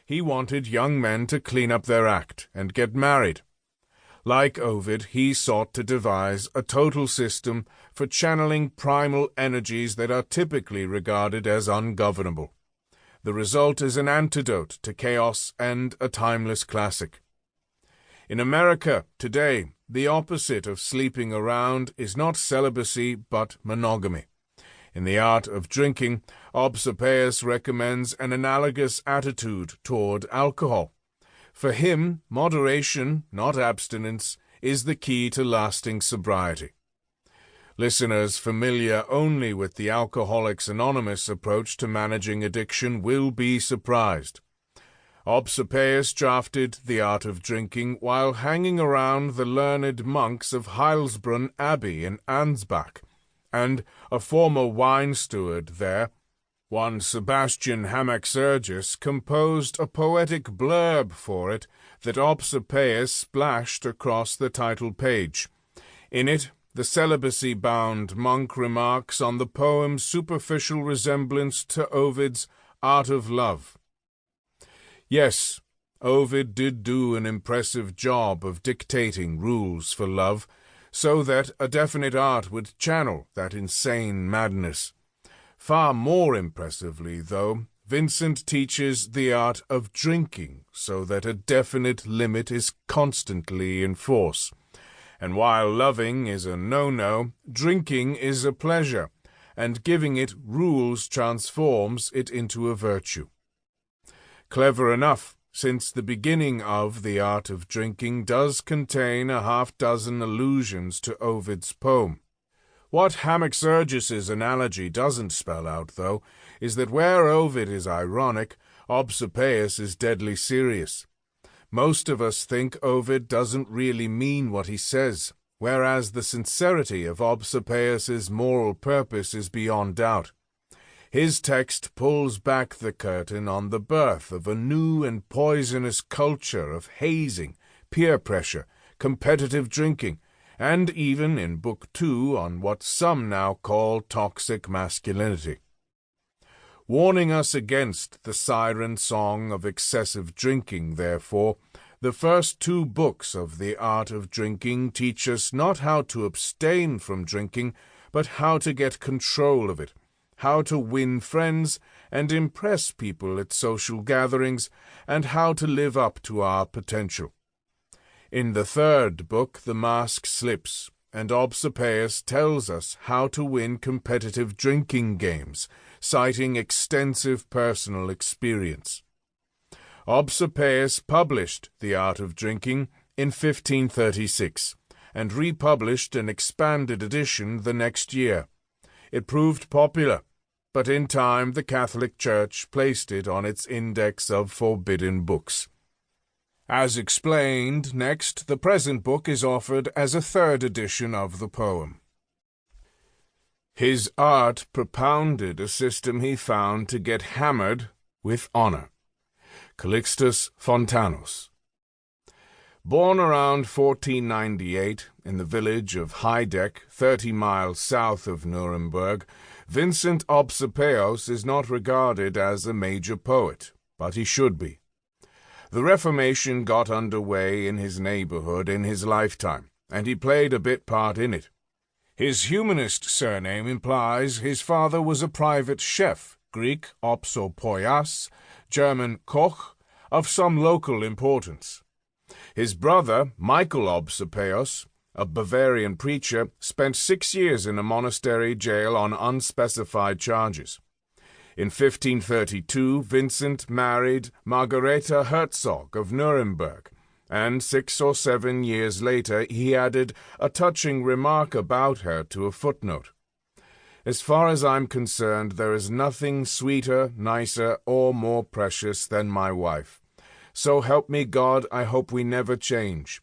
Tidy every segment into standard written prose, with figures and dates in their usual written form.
He wanted young men to clean up their act and get married. Like Ovid, he sought to devise a total system for channeling primal energies that are typically regarded as ungovernable. The result is an antidote to chaos and a timeless classic. In America, today, the opposite of sleeping around is not celibacy but monogamy. In the Art of Drinking, Obsopoeus recommends an analogous attitude toward alcohol. For him, moderation, not abstinence, is the key to lasting sobriety. Listeners familiar only with the Alcoholics Anonymous approach to managing addiction will be surprised. Obsopoeus drafted The Art of Drinking while hanging around the learned monks of Heilsbronn Abbey in Ansbach, and a former wine steward there, one Sebastian Hamaxergis, composed a poetic blurb for it that Obsopoeus splashed across the title page. In it, the celibacy-bound monk remarks on the poem's superficial resemblance to Ovid's Art of Love. Yes, Ovid did do an impressive job of dictating rules for love, so that a definite art would channel that insane madness. Far more impressively, though, Vincent teaches the art of drinking so that a definite limit is constantly in force. And while loving is a no-no, drinking is a pleasure, and giving it rules transforms it into a virtue. Clever enough, since the beginning of The Art of Drinking does contain a half-dozen allusions to Ovid's poem. What Hamaxergis's analogy doesn't spell out, though, is that where Ovid is ironic, Obsopoeus is deadly serious. Most of us think Ovid doesn't really mean what he says, whereas the sincerity of Obsopoeus's moral purpose is beyond doubt. His text pulls back the curtain on the birth of a new and poisonous culture of hazing, peer pressure, competitive drinking, and even in Book 2 on what some now call toxic masculinity. Warning us against the siren song of excessive drinking, therefore, the first 2 books of The Art of Drinking teach us not how to abstain from drinking, but how to get control of it, how to win friends and impress people at social gatherings, and how to live up to our potential. In the 3rd book, the mask slips, and Obsopoeus tells us how to win competitive drinking games, citing extensive personal experience. Obsopoeus published The Art of Drinking in 1536, and republished an expanded edition the next year. It proved popular, but in time the Catholic Church placed it on its index of forbidden books. As explained next, the present book is offered as a 3rd edition of the poem. His art propounded a system he found to get hammered with honor. Calixtus Fontanus. Born around 1498 in the village of Heideck, 30 miles south of Nuremberg, Vincent Obsopoeus is not regarded as a major poet, but he should be. The Reformation got underway in his neighborhood in his lifetime, and he played a bit part in it. His humanist surname implies his father was a private chef, Greek Obsopoeus, German Koch, of some local importance. His brother, Michael Obsopoeus, a Bavarian preacher, spent 6 years in a monastery jail on unspecified charges. In 1532, Vincent married Margareta Herzog of Nuremberg, and 6 or 7 years later he added a touching remark about her to a footnote. As far as I'm concerned, there is nothing sweeter, nicer, or more precious than my wife. So help me God, I hope we never change.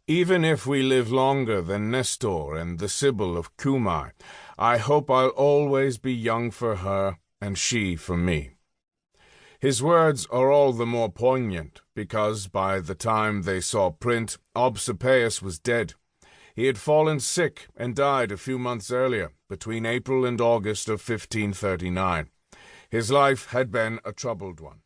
Even if we live longer than Nestor and the Sibyl of Cumae, I hope I'll always be young for her and she for me. His words are all the more poignant because by the time they saw print, Obsopoeus was dead. He had fallen sick and died a few months earlier, between April and August of 1539. His life had been a troubled one.